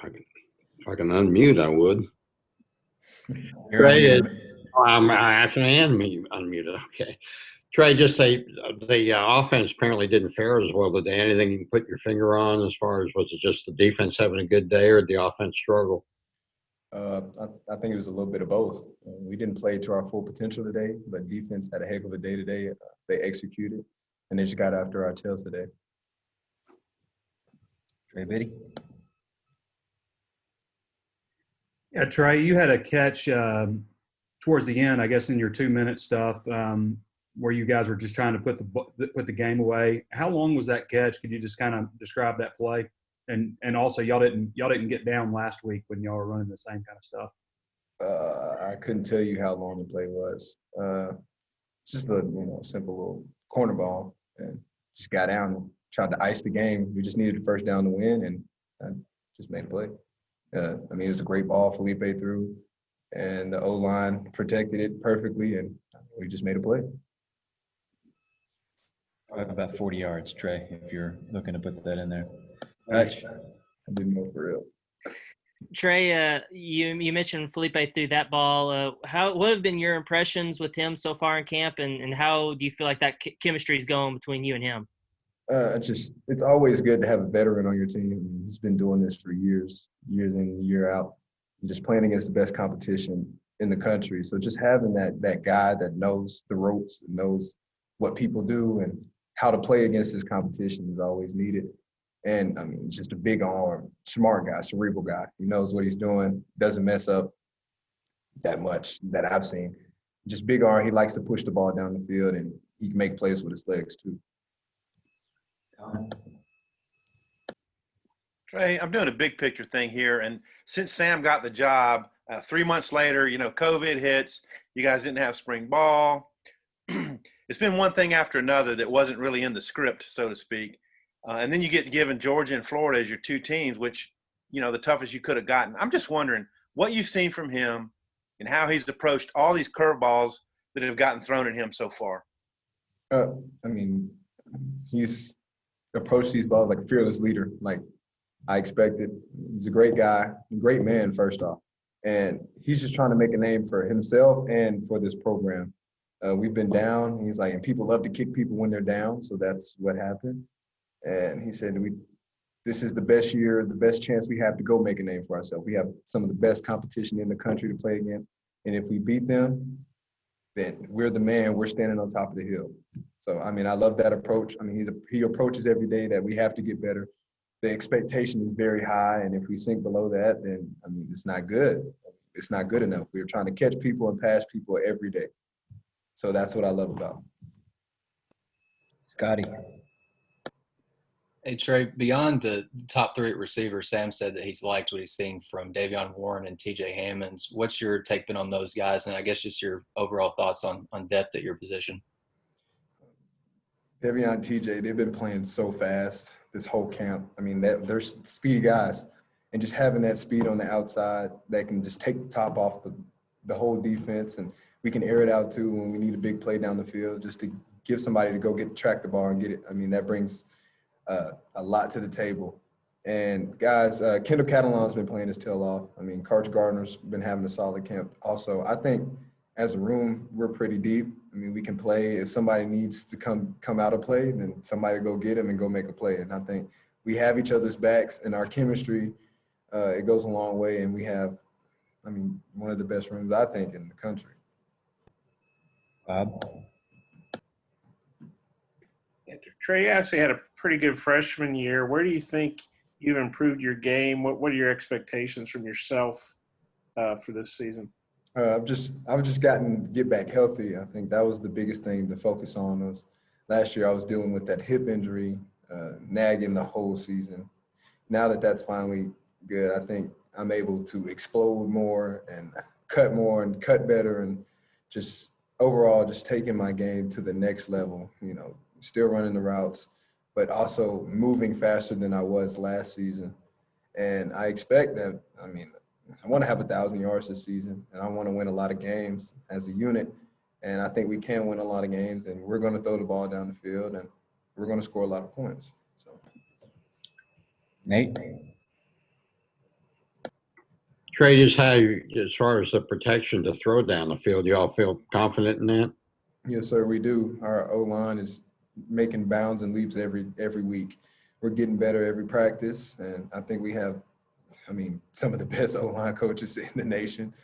If I can unmute, I would. You're Trey, unmuted. I actually am unmuted. Okay. Trey, just say the offense apparently didn't fare as well today. Anything you can put your finger on as far as was it just the defense having a good day or the offense struggle? I think it was a little bit of both. We didn't play to our full potential today, but defense had a heck of a day today. They executed, and they just got after our tails today. Trey Biddy. Yeah, Trey, you had a catch towards the end, I guess, in your 2-minute stuff where you guys were just trying to put the game away. How long was that catch? Could you just kind of describe that play? And also, y'all didn't get down last week when y'all were running the same kind of stuff. I couldn't tell you how long the play was. Just a simple little corner ball, and just got down and tried to ice the game. We just needed the first down to win, and I just made a play. It was a great ball Felipe threw, and the O-line protected it perfectly, and we just made a play. About 40 yards, Trey, if you're looking to put that in there. Hutch. I didn't know for real. Trey, you mentioned Felipe threw that ball. What have been your impressions with him so far in camp, and how do you feel like that chemistry is going between you and him? It's always good to have a veteran on your team. He's been doing this for years in, year out, and just playing against the best competition in the country. So just having that guy that knows the ropes, and knows what people do and how to play against this competition is always needed. And just a big arm, smart guy, cerebral guy. He knows what he's doing, doesn't mess up that much that I've seen. Just big arm. He likes to push the ball down the field, and he can make plays with his legs too. Trey, I'm doing a big picture thing here. And since Sam got the job, 3 months later, COVID hits. You guys didn't have spring ball. It's been one thing after another that wasn't really in the script, so to speak. And then you get given Georgia and Florida as your two teams, which, the toughest you could have gotten. I'm just wondering what you've seen from him and how he's approached all these curveballs that have gotten thrown at him so far. He's approached these balls like a fearless leader, like I expected. He's a great guy, great man, first off. And he's just trying to make a name for himself and for this program. We've been down. He's like, and people love to kick people when they're down, so that's what happened. And he said, this is the best year, the best chance we have to go make a name for ourselves. We have some of the best competition in the country to play against. And if we beat them, then we're the man. We're standing on top of the hill. So, I love that approach. He approaches every day that we have to get better. The expectation is very high. And if we sink below that, then, it's not good. It's not good enough. We're trying to catch people and pass people every day. So that's what I love about him. Scotty. Hey, Trey, beyond the top three receivers, Sam said that he's liked what he's seen from Davion Warren and TJ Hammonds. What's your take been on those guys? And I guess just your overall thoughts on depth at your position. Davion, TJ, they've been playing so fast this whole camp. They're speedy guys. And just having that speed on the outside that can just take the top off the whole defense, and we can air it out too when we need a big play down the field, just to give somebody to go track the ball and get it. That brings a lot to the table. And guys, Kendall Catalon's been playing his tail off. Coach Gardner's been having a solid camp also. I think as a room, we're pretty deep. We can play. If somebody needs to come out of play, then somebody go get him and go make a play. And I think we have each other's backs, and our chemistry, it goes a long way. And we have, one of the best rooms, I think, in the country. Bob. Trey, you actually had a pretty good freshman year. Where do you think you've improved your game? What are your expectations from yourself for this season? I've just gotten to get back healthy. I think that was the biggest thing to focus on. Was last year I was dealing with that hip injury, nagging the whole season. Now that that's finally good, I think I'm able to explode more and cut better, and just overall just taking my game to the next level. Still running the routes, but also moving faster than I was last season. And I expect that, I want to have 1,000 yards this season, and I want to win a lot of games as a unit. And I think we can win a lot of games, and we're going to throw the ball down the field, and we're going to score a lot of points. So, Nate. Trey, just how as far as the protection to throw down the field, you all feel confident in that? Yes, sir, we do. Our O-line is making bounds and leaps every week. We're getting better every practice, and I think we have, some of the best O-line coaches in the nation.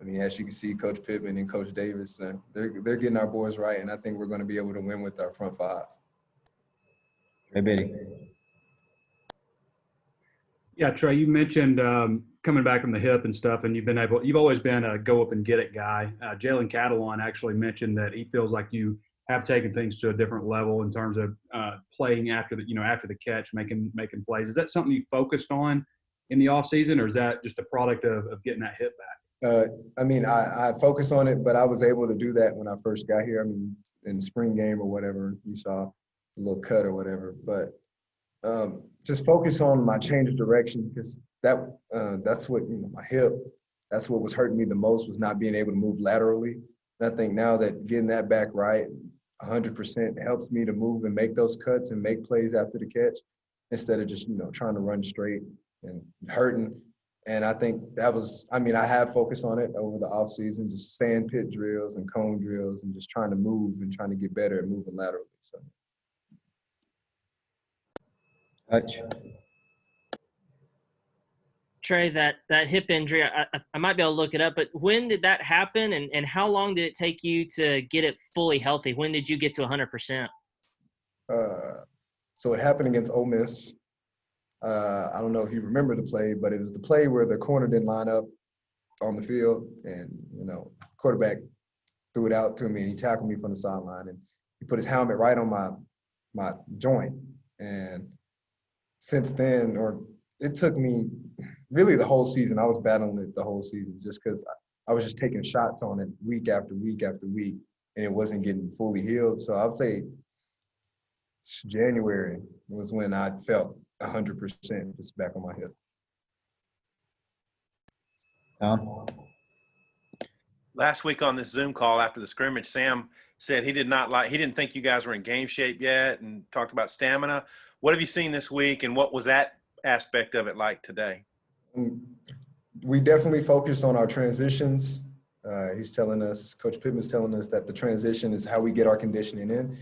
As you can see, Coach Pittman and Coach Davis, they're getting our boys right, and I think we're going to be able to win with our front five. Hey, Biddy. Yeah, Trey, you mentioned coming back from the hip and stuff, and you've always been a go up and get it guy. Jalen Catalon actually mentioned that he feels like you have taken things to a different level in terms of playing after the catch, making plays. Is that something you focused on in the offseason, or is that just a product of getting that hip back? I focused on it, but I was able to do that when I first got here. In spring game or whatever, you saw a little cut or whatever, but just focus on my change of direction, because that's what, my hip, that's what was hurting me the most, was not being able to move laterally. And I think now that getting that back right 100% helps me to move and make those cuts and make plays after the catch, instead of just, trying to run straight and hurting. And I think that was, I have focused on it over the off season, just sand pit drills and cone drills and just trying to move and trying to get better at moving laterally. So. Hutch. Trey, that hip injury, I might be able to look it up, but when did that happen, and how long did it take you to get it fully healthy? When did you get to 100%? So it happened against Ole Miss. I don't know if you remember the play, but it was the play where the corner didn't line up on the field, and quarterback threw it out to me, and he tackled me from the sideline, and he put his helmet right on my joint. And since then, or it took me really the whole season. I was battling it the whole season, just because I was just taking shots on it week after week after week, and it wasn't getting fully healed. So I would say January was when I felt 100% just back on my hip. Tom? Last week on this Zoom call after the scrimmage, Sam said he didn't think you guys were in game shape yet, and talked about stamina. What have you seen this week, and what was that aspect of it like today? We definitely focused on our transitions. He's telling us, Coach Pittman's telling us, that the transition is how we get our conditioning in.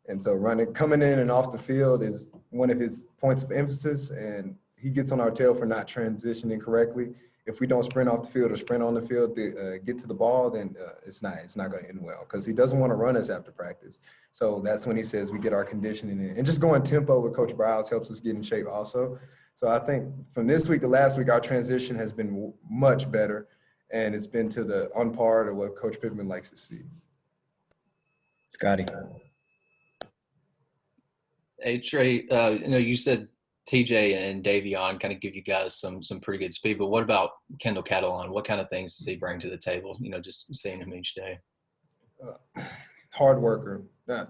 And so coming in and off the field is one of his points of emphasis, and he gets on our tail for not transitioning correctly. If we don't sprint off the field or sprint on the field to get to the ball, then it's not going to end well, because he doesn't want to run us after practice. So that's when he says we get our conditioning in. And just going tempo with Coach Browse helps us get in shape also. So I think from this week to last week, our transition has been much better, and it's been on par to what Coach Pittman likes to see. Scotty. Hey, Trey, you said TJ and Davion kind of give you guys some pretty good speed, but what about Kendall Catalon? What kind of things does he bring to the table, just seeing him each day? Hard worker.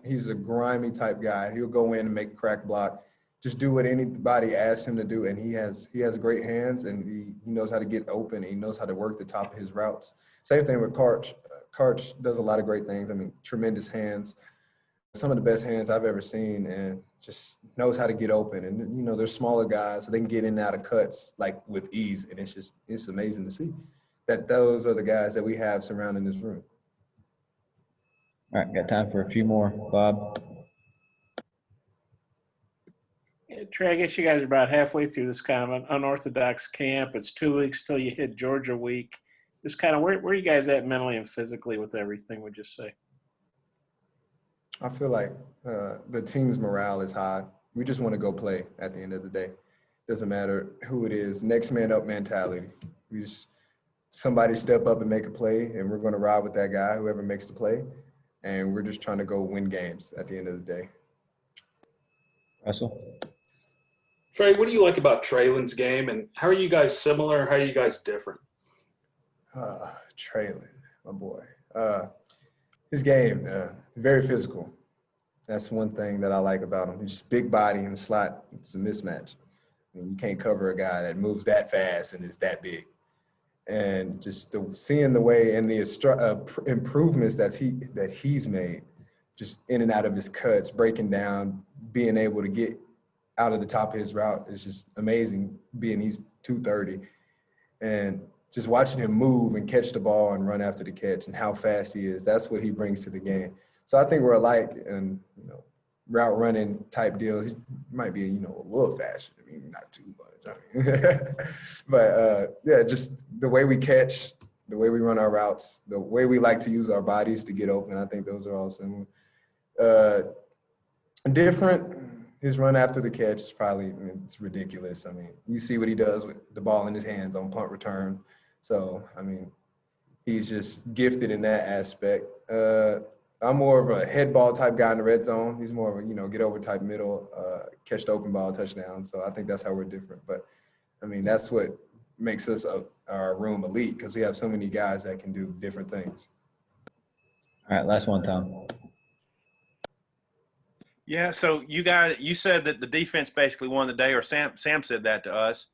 He's a grimy type guy. He'll go in and make a crack block, just do what anybody asks him to do, and he has great hands, and he knows how to get open, and he knows how to work the top of his routes. Same thing with Karch. Karch does a lot of great things. Tremendous hands. Some of the best hands I've ever seen, and just knows how to get open. And, they're smaller guys, so they can get in and out of cuts like with ease. And it's amazing to see that those are the guys that we have surrounding this room. All right, got time for a few more. Bob? Yeah, Trey, I guess you guys are about halfway through this kind of an unorthodox camp. It's 2 weeks till you hit Georgia week. Just kind of where are you guys at mentally and physically with everything, would you say? I feel like the team's morale is high. We just want to go play at the end of the day. Doesn't matter who it is. Next man up mentality. Somebody step up and make a play, and we're going to ride with that guy, whoever makes the play. And we're just trying to go win games at the end of the day. Russell? Trey, what do you like about Traylon's game, and how are you guys similar? How are you guys different? Traylon, my boy. His game, very physical. That's one thing that I like about him. He's just big body in the slot. It's a mismatch. You can't cover a guy that moves that fast and is that big. And just seeing the way and the improvements that he's made, just in and out of his cuts, breaking down, being able to get out of the top of his route is just amazing, being he's 230. And just watching him move and catch the ball and run after the catch and how fast he is, that's what he brings to the game. So I think we're alike in, route running type deals. He might be, a little faster. I mean, not too much. I mean, but yeah, just the way we catch, the way we run our routes, the way we like to use our bodies to get open. I think those are all similar. Different. His run after the catch is probably, it's ridiculous. I mean, you see what he does with the ball in his hands on punt return. So, I mean, he's just gifted in that aspect. I'm more of a head ball type guy in the red zone. He's more of a, get over type middle, catch the open ball, touchdown. So I think that's how we're different. But, I mean, that's what makes us our room elite, because we have so many guys that can do different things. All right, last one, Tom. Yeah, so you said that the defense basically won the day, or Sam said that to us.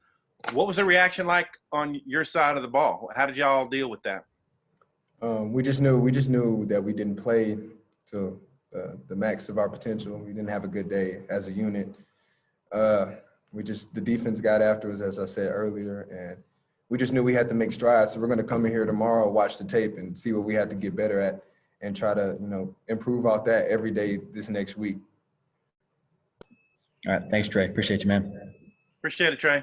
What was the reaction like on your side of the ball? How did y'all deal with that? We just knew that we didn't play to the max of our potential. We didn't have a good day as a unit. The defense got after us, as I said earlier, and we just knew we had to make strides. So we're going to come in here tomorrow, watch the tape, and see what we had to get better at, and try to improve off that every day this next week. All right, thanks, Trey. Appreciate you, man. Appreciate it, Trey.